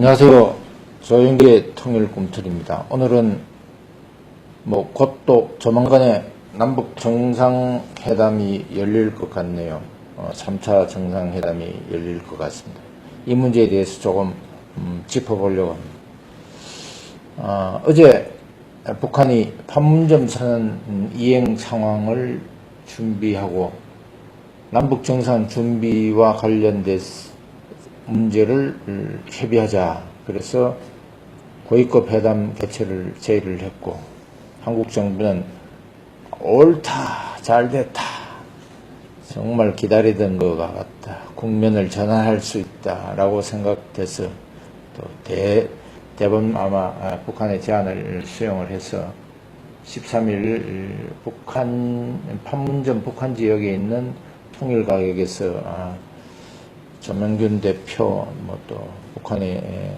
안녕하세요. 조영기의 통일 꿈틀입니다. 오늘은 곧 또 조만간에 남북 정상회담이 열릴 것 같네요. 3차 정상회담이 열릴 것 같습니다. 이 문제에 대해서 조금 짚어보려고 합니다. 어제 북한이 판문점 선언 이행 상황을 준비하고 남북 정상 준비와 관련된 문제를 협의하자. 그래서 고위급 회담 개최를 제의를 했고, 한국 정부는 옳다, 잘됐다, 정말 기다리던 것 같다, 국면을 전환할 수 있다 라고 생각돼서 또 대범 아마 북한의 제안을 수용을 해서 13일 판문점 북한 지역에 있는 통일가격에서 조명균 대표, 또 북한의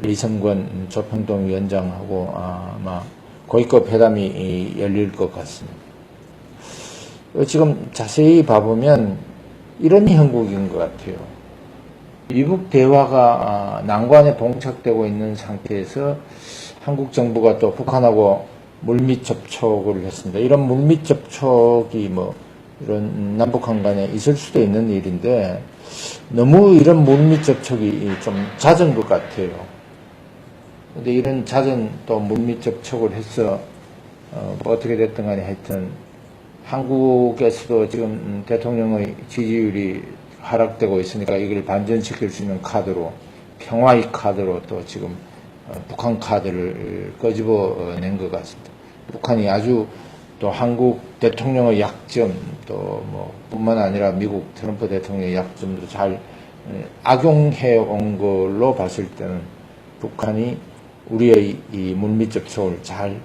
리성권 조평동 위원장하고 아마 고위급 회담이 열릴 것 같습니다. 지금 자세히 봐보면 이런 형국인 것 같아요. 미국 대화가 난관에 봉착되고 있는 상태에서 한국 정부가 또 북한하고 물밑 접촉을 했습니다. 이런 물밑 접촉이 이런 남북한 간에 있을 수도 있는 일인데, 너무 이런 물밑 접촉이 좀 잦은 것 같아요. 근데 이런 잦은 또 물밑 접촉을 해서, 어떻게 됐든 간에 하여튼, 한국에서도 지금 대통령의 지지율이 하락되고 있으니까 이걸 반전시킬 수 있는 카드로, 평화의 카드로 또 지금 북한 카드를 끄집어낸 것 같습니다. 북한이 아주 또 한국 대통령의 약점, 또 뿐만 아니라 미국 트럼프 대통령의 약점도 잘 악용해 온 걸로 봤을 때는 북한이 우리의 이 물밑 접촉을 잘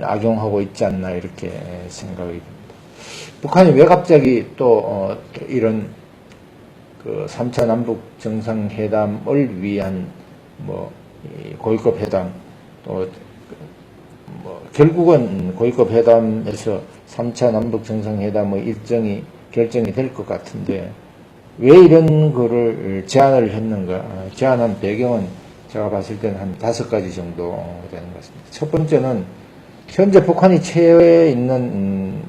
악용하고 있지 않나 이렇게 생각이 듭니다. 북한이 왜 갑자기 또 이런 그 3차 남북 정상회담을 위한 고위급 회담, 또 결국은 고위급 회담에서 3차 남북 정상회담의 일정이 결정이 될 것 같은데, 왜 이런 거를 제안을 했는가? 제안한 배경은 제가 봤을 때는 한 5가지 정도 되는 것 같습니다. 첫 번째는 현재 북한이 처해 있는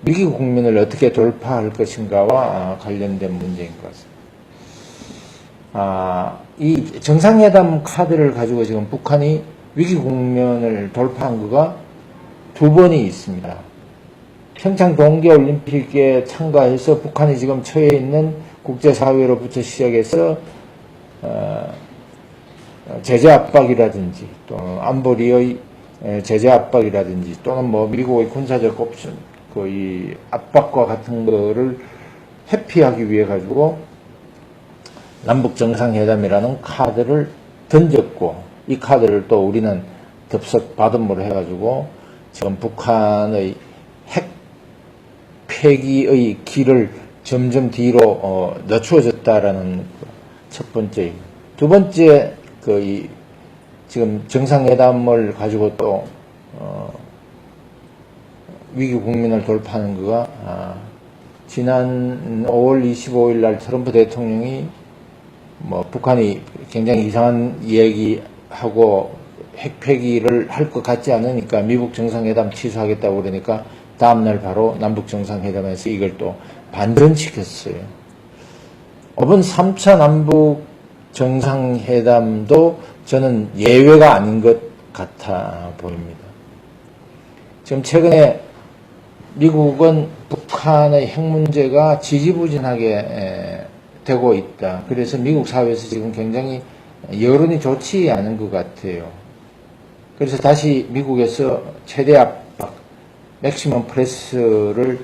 위기 국면을 어떻게 돌파할 것인가와 관련된 문제인 것 같습니다. 이 정상회담 카드를 가지고 지금 북한이 위기 국면을 돌파한 거가 2번이 있습니다. 평창 동계올림픽에 참가해서 북한이 지금 처해 있는 국제사회로부터 시작해서 제재 압박이라든지 또 안보리의 제재 압박이라든지 또는 미국의 군사적 옵션 이 압박과 같은 거를 회피하기 위해 가지고 남북 정상회담이라는 카드를 던졌고, 이 카드를 또 우리는 덥석 받음으로 해가지고 지금 북한의 핵 폐기의 길을 점점 뒤로 늦추어졌다라는 첫 번째. 두 번째, 지금 정상회담을 가지고 또 위기 국면을 돌파하는 거가 지난 5월 25일 날 트럼프 대통령이 북한이 굉장히 이상한 얘기하고 핵폐기를 할 것 같지 않으니까 미국 정상회담 취소하겠다고 그러니까 다음날 바로 남북 정상회담에서 이걸 또 반전시켰어요. 이번 3차 남북 정상회담도 저는 예외가 아닌 것 같아 보입니다. 지금 최근에 미국은 북한의 핵 문제가 지지부진하게 되고 있다. 그래서 미국 사회에서 지금 굉장히 여론이 좋지 않은 것 같아요. 그래서 다시 미국에서 최대 압박, 맥시멈 프레스를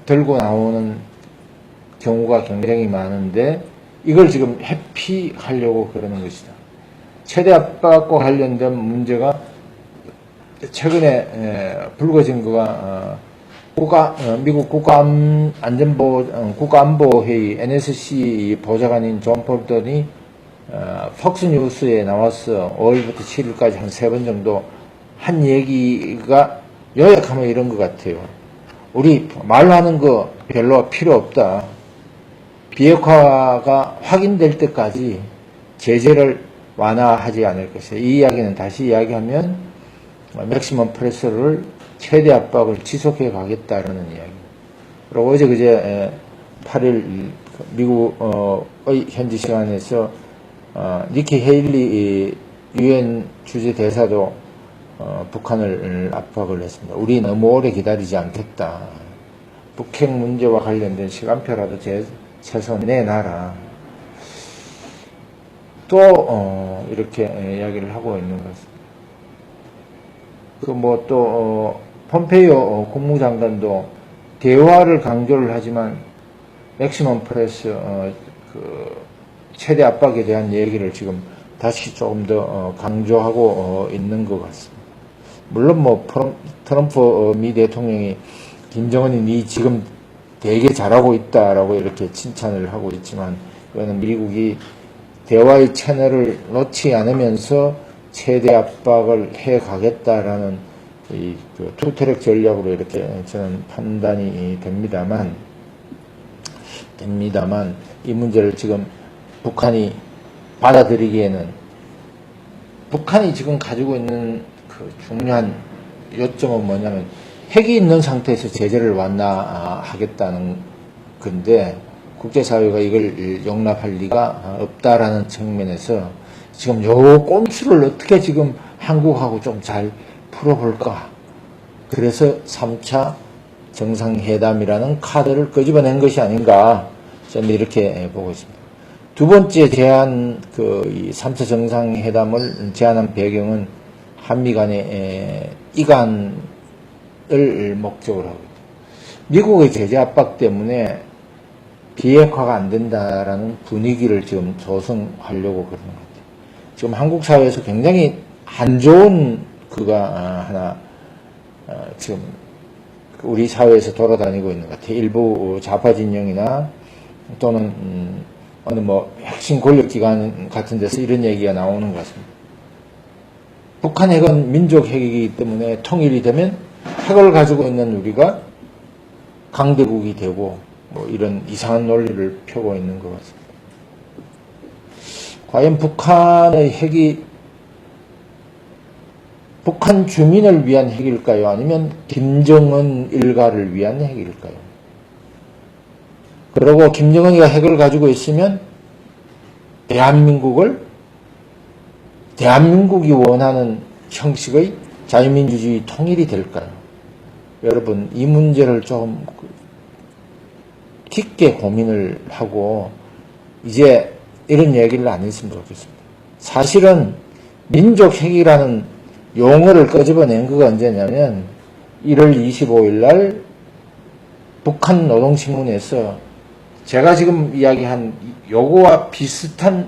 들고 나오는 경우가 굉장히 많은데, 이걸 지금 회피하려고 그러는 것이다. 최대 압박과 관련된 문제가 최근에 불거진 거가 미국 국가안보회의 NSC 보좌관인 존 볼턴이 폭스뉴스에 나와서 5월부터 7일까지 한 3번 정도 한 얘기가 요약하면 이런 것 같아요. 우리 말로 하는 거 별로 필요 없다. 비핵화가 확인될 때까지 제재를 완화하지 않을 것이다. 이 이야기는 다시 이야기하면 맥시멈 프레셔를 최대 압박을 지속해 가겠다라는 이야기. 그리고 어제 그제 8일 미국의 현지 시간에서 니키 헤일리 유엔 주재 대사도 북한을 압박을 했습니다. 우리 너무 오래 기다리지 않겠다. 북핵 문제와 관련된 시간표라도 최소 내놔라. 또 이렇게 이야기를 하고 있는 것 같습니다. 그 뭐 또 폼페이오 국무장관도 대화를 강조를 하지만 맥시멈 프레셔 그 최대 압박에 대한 얘기를 지금 다시 조금 더 강조하고 있는 것 같습니다. 물론 뭐 트럼프 미 대통령이 김정은이 니 지금 되게 잘하고 있다라고 이렇게 칭찬을 하고 있지만 그거는 미국이 대화의 채널을 놓지 않으면서 최대 압박을 해 가겠다라는 그 투트랙 전략으로 이렇게 저는 판단이 됩니다만 이 문제를 지금 북한이 받아들이기에는 북한이 지금 가지고 있는 그 중요한 요점은 뭐냐면 핵이 있는 상태에서 제재를 완화하겠다는 건데 국제사회가 이걸 용납할 리가 없다라는 측면에서 지금 요 꼼수를 어떻게 지금 한국하고 좀 잘 풀어볼까. 그래서 3차 정상회담이라는 카드를 끄집어낸 것이 아닌가 저는 이렇게 보고 있습니다. 두 번째 제안, 이 3차 정상회담을 제안한 배경은 한미 간의 이간을 목적으로 하고 있다. 미국의 제재 압박 때문에 비핵화가 안 된다라는 분위기를 지금 조성하려고 그러는 것 같아요. 지금 한국 사회에서 굉장히 안 좋은 그가 하나 지금 우리 사회에서 돌아다니고 있는 것 같아요. 일부 좌파 진영이나 또는 어느 뭐 핵심 권력기관 같은 데서 이런 얘기가 나오는 것 같습니다. 북한 핵은 민족 핵이기 때문에 통일이 되면 핵을 가지고 있는 우리가 강대국이 되고 뭐 이런 이상한 논리를 펴고 있는 것 같습니다. 과연 북한의 핵이 북한 주민을 위한 핵일까요? 아니면 김정은 일가를 위한 핵일까요? 그리고 김정은이가 핵을 가지고 있으면 대한민국이 원하는 형식의 자유민주주의 통일이 될까요? 여러분, 이 문제를 좀 깊게 고민을 하고 이제 이런 얘기를 안 했으면 좋겠습니다. 사실은 민족 핵이라는 용어를 끄집어낸 거가 언제냐면 1월 25일 날 북한 노동신문에서 제가 지금 이야기한 요거와 비슷한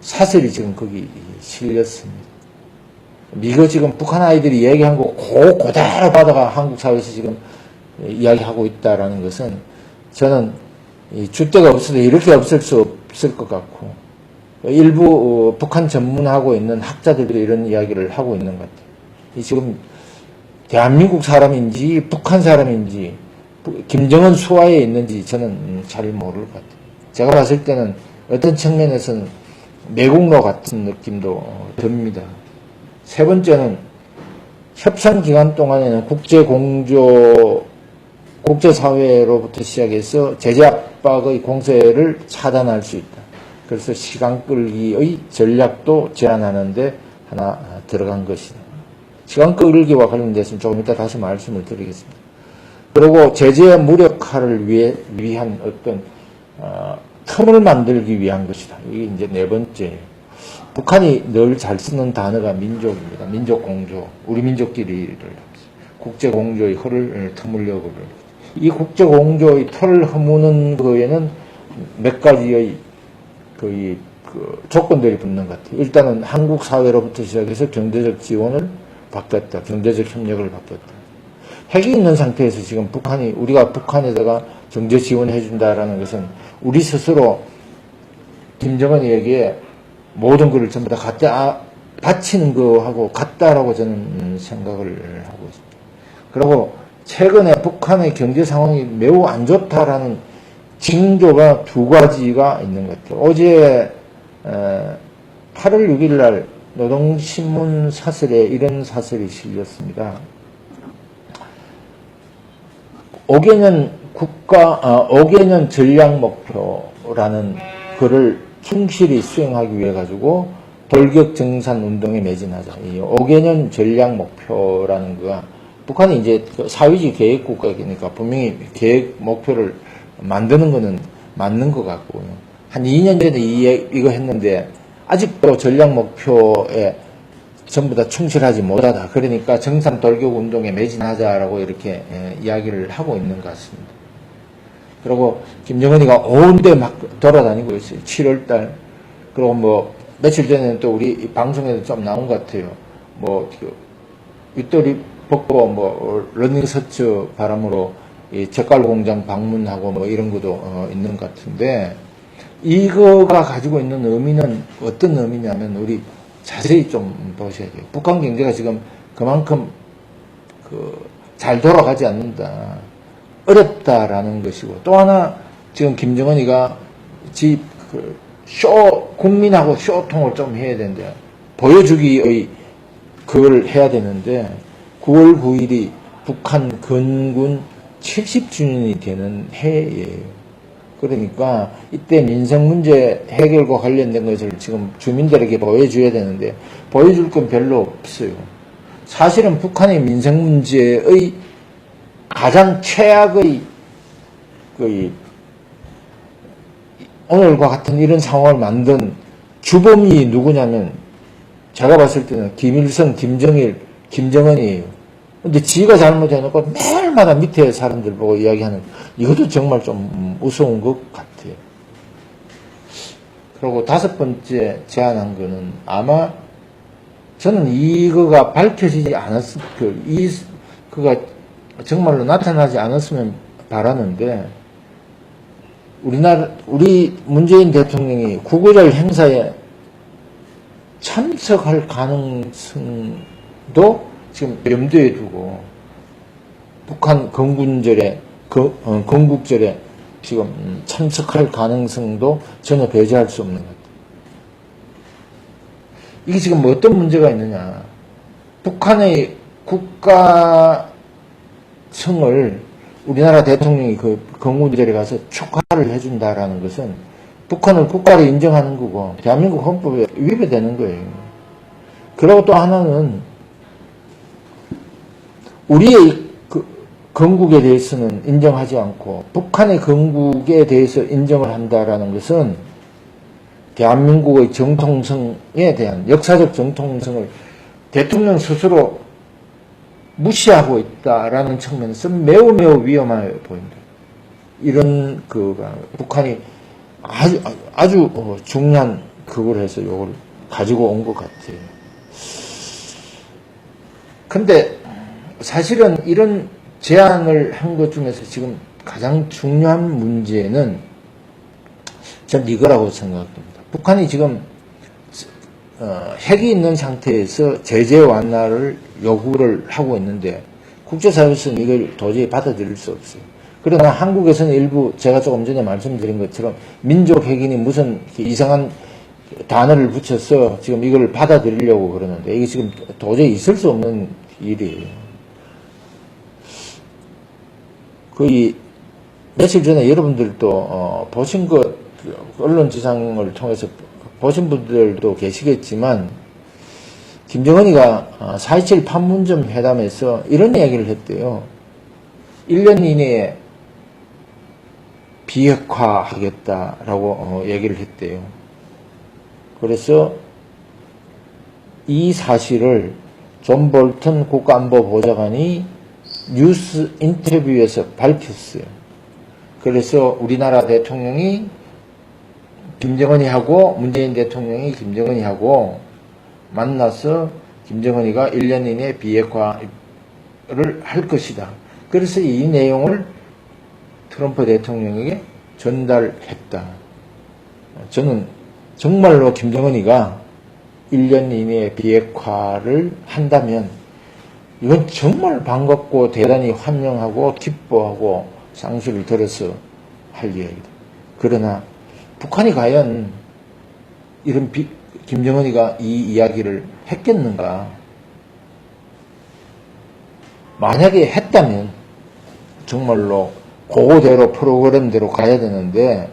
사설이 지금 거기 실렸습니다. 이거 지금 북한 아이들이 얘기한 거 그대로 받아가 한국 사회에서 지금 이야기하고 있다라는 것은 저는 줏대가 없어도 이렇게 없을 수 없을 것 같고 일부 북한 전문하고 있는 학자들도 이런 이야기를 하고 있는 것 같아요. 지금 대한민국 사람인지 북한 사람인지 김정은 수하에 있는지 저는 잘 모를 것 같아요. 제가 봤을 때는 어떤 측면에서는 매국노 같은 느낌도 듭니다. 세 번째는 협상 기간 동안에는 국제사회로부터 시작해서 제재 압박의 공세를 차단할 수 있다. 그래서 시간 끌기의 전략도 제안하는데 하나 들어간 것이다. 시간 끌기와 관련돼서는 조금 이따 다시 말씀을 드리겠습니다. 그리고 제재 무력화를 위한 어떤 틈을 만들기 위한 것이다. 이게 이제 네 번째예요. 북한이 늘 잘 쓰는 단어가 민족입니다. 민족공조, 우리 민족끼리를 국제공조의 허를 터물려고 이 국제공조의 털을 허무는 거에는 몇 가지의 그 조건들이 붙는 것 같아요. 일단은 한국 사회로부터 시작해서 경제적 지원을 받겠다. 경제적 협력을 받겠다. 핵이 있는 상태에서 지금 우리가 북한에다가 경제 지원해 준다라는 것은 우리 스스로 김정은이에게 모든 것을 전부 다 갖다 바치는 거하고 같다라고 저는 생각을 하고 있습니다. 그리고 최근에 북한의 경제 상황이 매우 안 8월 6일 날 노동신문 사설에 이런 사설이 실렸습니다. 5개년 5개년 전략 목표라는 글을 충실히 수행하기 위해 가지고 돌격 정산 운동에 매진하자. 이 5개년 전략 목표라는 거가 북한이 이제 사회주의 계획 국가이니까 분명히 계획 목표를 만드는 거는 맞는 것 같고요. 한 2년 전에 이거 했는데 아직도 전략 목표에 전부 다 충실하지 못하다. 그러니까 정산 돌격 운동에 매진하자라고 이렇게 이야기를 하고 있는 것 같습니다. 그리고 김정은이가 온데 막 돌아다니고 있어요. 7월달. 그리고 뭐 며칠 전에는 또 우리 방송에도 좀 나온 것 같아요. 뭐 윗도리 벗고 뭐 러닝셔츠 바람으로 이 젓갈 공장 방문하고 뭐 이런 것도 있는 것 같은데, 이거가 가지고 있는 의미는 어떤 의미냐면 우리 자세히 좀 보셔야 돼요. 북한 경제가 지금 그만큼 잘 돌아가지 않는다, 어렵다라는 것이고, 또 하나 지금 김정은이가 국민하고 쇼통을 좀 해야 되는데, 보여주기의 그걸 해야 되는데 9월 9일이 북한 건군 70주년이 되는 해예요. 그러니까 이때 민생 문제 해결과 관련된 것을 지금 주민들에게 보여줘야 되는데 보여줄 건 별로 없어요. 사실은 북한의 민생 문제의 가장 최악의 오늘과 같은 이런 상황을 만든 주범이 누구냐면 제가 봤을 때는 김일성, 김정일, 김정은이에요. 근데 지가 잘못해놓고 매일마다 밑에 사람들 보고 이야기하는, 이것도 정말 좀 무서운 것 같아요. 그리고 5번째 제안한 거는, 아마 저는 이거가 밝혀지지 그가 정말로 나타나지 않았으면 바라는데, 우리 문재인 대통령이 9.9절 행사에 참석할 가능성도 지금 염두에 두고 북한 건국절에 지금 참석할 가능성도 전혀 배제할 수 없는 것 같아요. 이게 지금 어떤 문제가 있느냐. 북한의 국가성을 우리나라 대통령이 그 건국절에 가서 축하를 해준다라는 것은 북한을 국가로 인정하는 거고 대한민국 헌법에 위배되는 거예요. 그리고 또 하나는 우리의 건국에 대해서는 인정하지 않고 북한의 건국에 대해서 인정을 한다라는 것은 대한민국의 정통성에 대한 역사적 정통성을 대통령 스스로 무시하고 있다라는 측면에서 매우 위험해 보입니다. 이런 북한이 아주 중요한 그걸 해서 이걸 가지고 온 것 같아요. 근데 사실은 이런 제안을 한 것 중에서 지금 가장 중요한 문제는 전 이거라고 생각합니다. 북한이 지금 핵이 있는 상태에서 제재 완화를 요구를 하고 있는데 국제사회에서는 이걸 도저히 받아들일 수 없어요. 그러나 한국에서는 일부 제가 조금 전에 말씀드린 것처럼 민족 핵인이 무슨 이상한 단어를 붙여서 지금 이걸 받아들이려고 그러는데 이게 지금 도저히 있을 수 없는 일이에요. 며칠 전에 여러분들도 보신 것, 언론지상을 통해서 보신 분들도 계시겠지만 김정은이가 4.27 판문점 회담에서 이런 얘기를 했대요. 1년 이내에 비핵화하겠다라고 얘기를 했대요. 그래서 이 사실을 존 볼턴 국가안보보좌관이 뉴스 인터뷰에서 밝혔어요. 그래서 우리나라 대통령이 김정은이하고 문재인 대통령이 김정은이하고 만나서 김정은이가 1년 이내에 비핵화를 할 것이다. 그래서 이 내용을 트럼프 대통령에게 전달했다. 저는 정말로 김정은이가 1년 이내에 비핵화를 한다면 이건 정말 반갑고 대단히 환영하고 기뻐하고 상수를 들어서 할 이야기다. 그러나 북한이 과연 이런 김정은이가 이 이야기를 했겠는가? 만약에 했다면 정말로 그거대로 프로그램대로 가야 되는데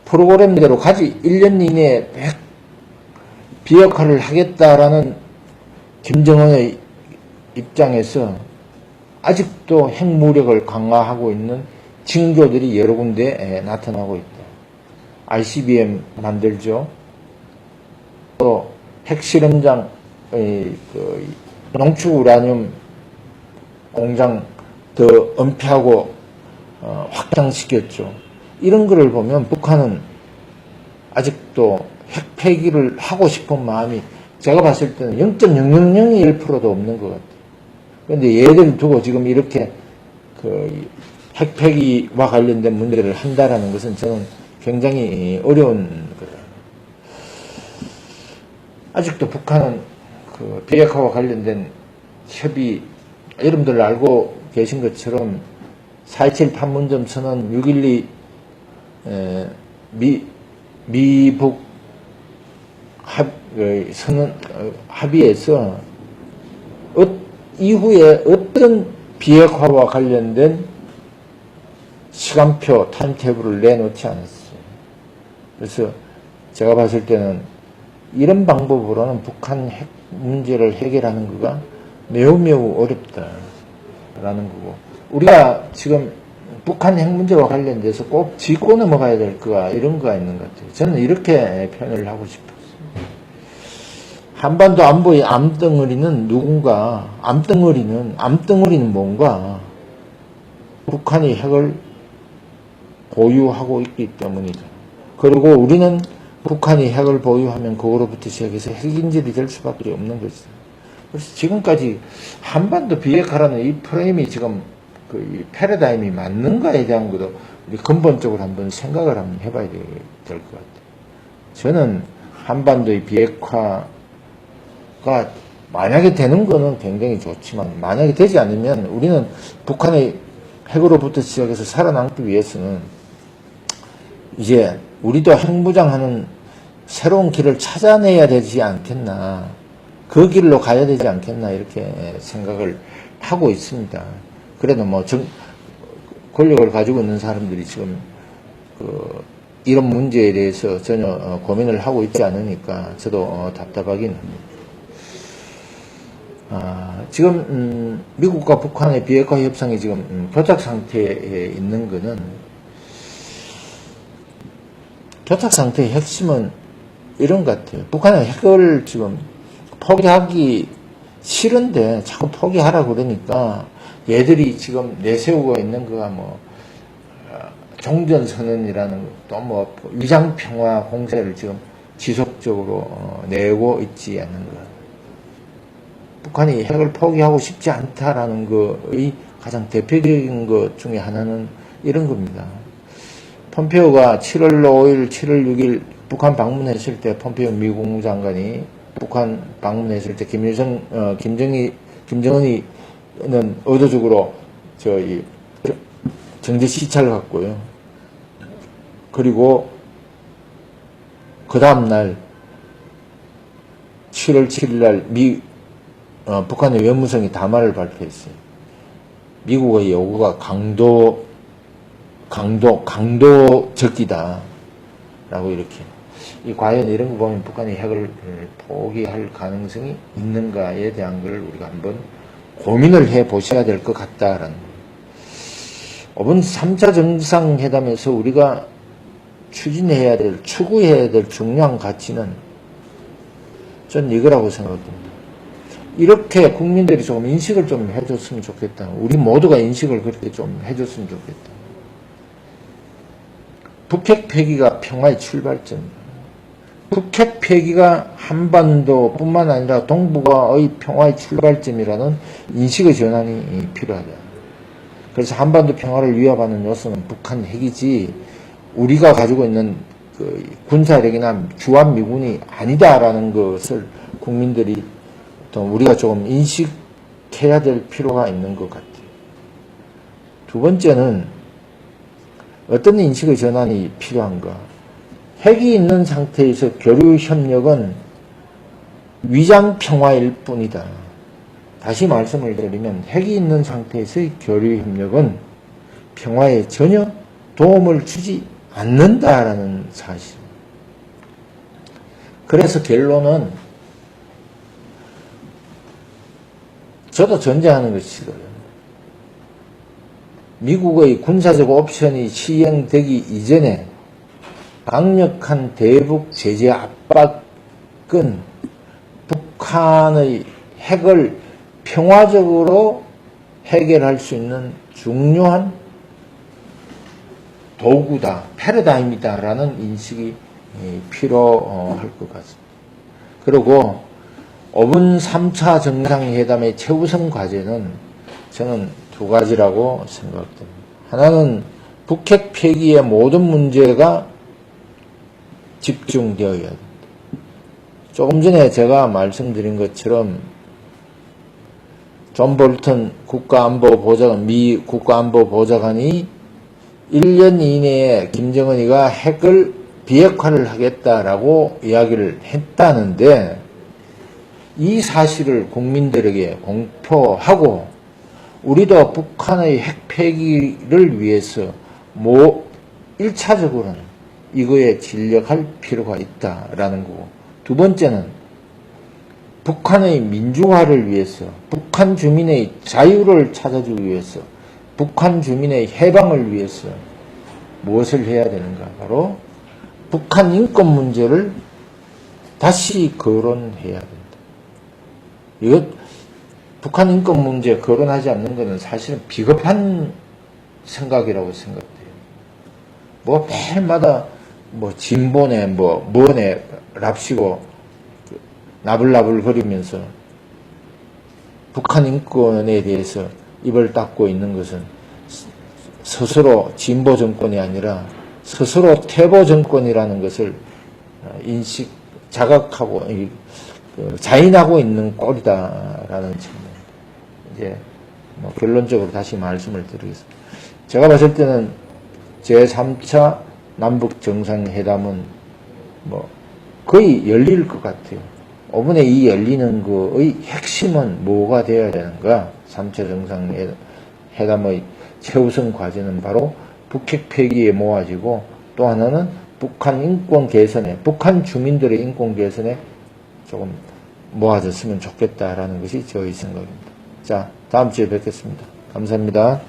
프로그램대로 가지 1년 이내에 비핵화를 하겠다라는 김정은의 입장에서 아직도 핵무력을 강화하고 있는 징조들이 여러 군데 나타나고 있다. ICBM 만들죠. 또 핵실험장 농축 우라늄 공장 더 은폐하고 확장시켰죠. 이런 거를 보면 북한은 아직도 핵 폐기를 하고 싶은 마음이 제가 봤을 때는 0.0001%도 없는 것 같아요. 그런데 얘들 두고 지금 이렇게 핵 폐기와 관련된 문제를 한다라는 것은 저는 굉장히 어려운 거예요. 아직도 북한은 비핵화와 관련된 협의, 여러분들 알고 계신 것처럼 4.27 판문점 선언, 6.12 미북 선언 합의에서 이후에 어떤 비핵화와 관련된 시간표, 타임테이블을 내놓지 않았어요. 그래서 제가 봤을 때는 이런 방법으로는 북한 핵 문제를 해결하는 거가 매우 어렵다라는 거고, 우리가 지금 북한 핵 문제와 관련돼서 꼭 짚고 넘어가야 될 거가 이런 거가 있는 것 같아요. 저는 이렇게 표현을 하고 싶었어요. 한반도 안보의 암덩어리는 누군가, 암덩어리는 뭔가, 북한이 핵을 보유하고 있기 때문이다. 그리고 우리는 북한이 핵을 보유하면 그거로부터 시작해서 핵인질이 될 수밖에 없는 것이다. 그래서 지금까지 한반도 비핵화라는 이 프레임이 지금 이 패러다임이 맞는가에 대한 것도 우리 근본적으로 한번 생각을 한번 해봐야 될 것 같아요. 저는 한반도의 비핵화가 만약에 되는 거는 굉장히 좋지만 만약에 되지 않으면 우리는 북한의 핵으로부터 시작해서 살아남기 위해서는 이제 우리도 핵무장하는 새로운 길을 찾아내야 되지 않겠나, 그 길로 가야 되지 않겠나 이렇게 생각을 하고 있습니다. 그래도 권력을 가지고 있는 사람들이 지금 이런 문제에 대해서 전혀 고민을 하고 있지 않으니까 저도 답답하긴 합니다. 지금 미국과 북한의 비핵화 협상이 지금 교착 상태에 있는 거는, 교착 상태의 핵심은 이런 것 같아요. 북한은 핵을 지금 포기하기 싫은데 자꾸 포기하라고 그러니까 얘들이 지금 내세우고 있는 거가 종전선언이라는 또 위장평화 공세를 지금 지속적으로 내고 있지 않는 것. 북한이 핵을 포기하고 싶지 않다라는 것의 가장 대표적인 것 중에 하나는 이런 겁니다. pompeo가 7월 5일, 7월 6일 북한 방문했을 때 폼페이오 미국 국무장관이 북한 방문했을 때 김정은이는 의도적으로 정제 시찰을 갔고요. 그리고 그 다음날 7월 7일날 북한의 외무성이 담화를 발표했어요. 미국의 요구가 강도적이다 라고 이렇게. 과연 이런 거 보면 북한이 핵을 포기할 가능성이 있는가에 대한 걸 우리가 한번 고민을 해 보셔야 될 것 같다라는. 이번 3차 정상회담에서 우리가 추구해야 될 중요한 가치는 전 이거라고 생각합니다. 이렇게 국민들이 조금 인식을 좀 해줬으면 좋겠다. 우리 모두가 인식을 그렇게 좀 해줬으면 좋겠다. 북핵 폐기가 평화의 출발점입니다. 북핵 폐기가 한반도뿐만 아니라 동북아의 평화의 출발점이라는 인식의 전환이 필요하다. 그래서 한반도 평화를 위협하는 요소는 북한 핵이지 우리가 가지고 있는 군사력이나 주한미군이 아니다라는 것을 국민들이 또 우리가 조금 인식해야 될 필요가 있는 것 같아요. 두 번째는 어떤 인식의 전환이 필요한가? 핵이 있는 상태에서 교류 협력은 위장 평화일 뿐이다. 다시 말씀을 드리면 핵이 있는 상태에서의 교류 협력은 평화에 전혀 도움을 주지 않는다라는 사실. 그래서 결론은 저도 전제하는 것이거든요. 미국의 군사적 옵션이 시행되기 이전에 강력한 대북 제재 압박은 북한의 핵을 평화적으로 해결할 수 있는 중요한 도구다, 패러다임이다라는 인식이 필요할 것 같습니다. 그리고 5분 3차 정상회담의 최우선 과제는 저는 두 가지라고 생각됩니다. 하나는 북핵 폐기의 모든 문제가 집중되어야 됩니다. 조금 전에 제가 말씀드린 것처럼 존 볼턴 국가안보보좌관, 미 국가안보보좌관이 1년 이내에 김정은이가 핵을 비핵화를 하겠다라고 이야기를 했다는데 이 사실을 국민들에게 공표하고 우리도 북한의 핵 폐기를 위해서 1차적으로는 이거에 진력할 필요가 있다라는 거고, 두 번째는 북한의 민주화를 위해서, 북한 주민의 자유를 찾아주기 위해서, 북한 주민의 해방을 위해서 무엇을 해야 되는가? 바로 북한 인권 문제를 다시 거론해야 된다. 이것 북한 인권 문제 거론하지 않는 것은 사실은 비겁한 생각이라고 생각돼요. 뭐 매일마다 뭐 진보네 뭐네 랍시고 나불나불 거리면서 북한 인권에 대해서 입을 닫고 있는 것은 스스로 진보 정권이 아니라 스스로 퇴보 정권이라는 것을 자각하고 자인하고 있는 꼴이다라는 측면. 이제 결론적으로 다시 말씀을 드리겠습니다. 제가 봤을 때는 제3차 남북 정상회담은 거의 열릴 것 같아요. 5분의 2 열리는 거의 핵심은 뭐가 되어야 되는가? 3차 정상회담의 최우선 과제는 바로 북핵 폐기에 모아지고, 또 하나는 북한 인권 개선에, 북한 주민들의 인권 개선에 조금 모아졌으면 좋겠다라는 것이 저의 생각입니다. 자, 다음 주에 뵙겠습니다. 감사합니다.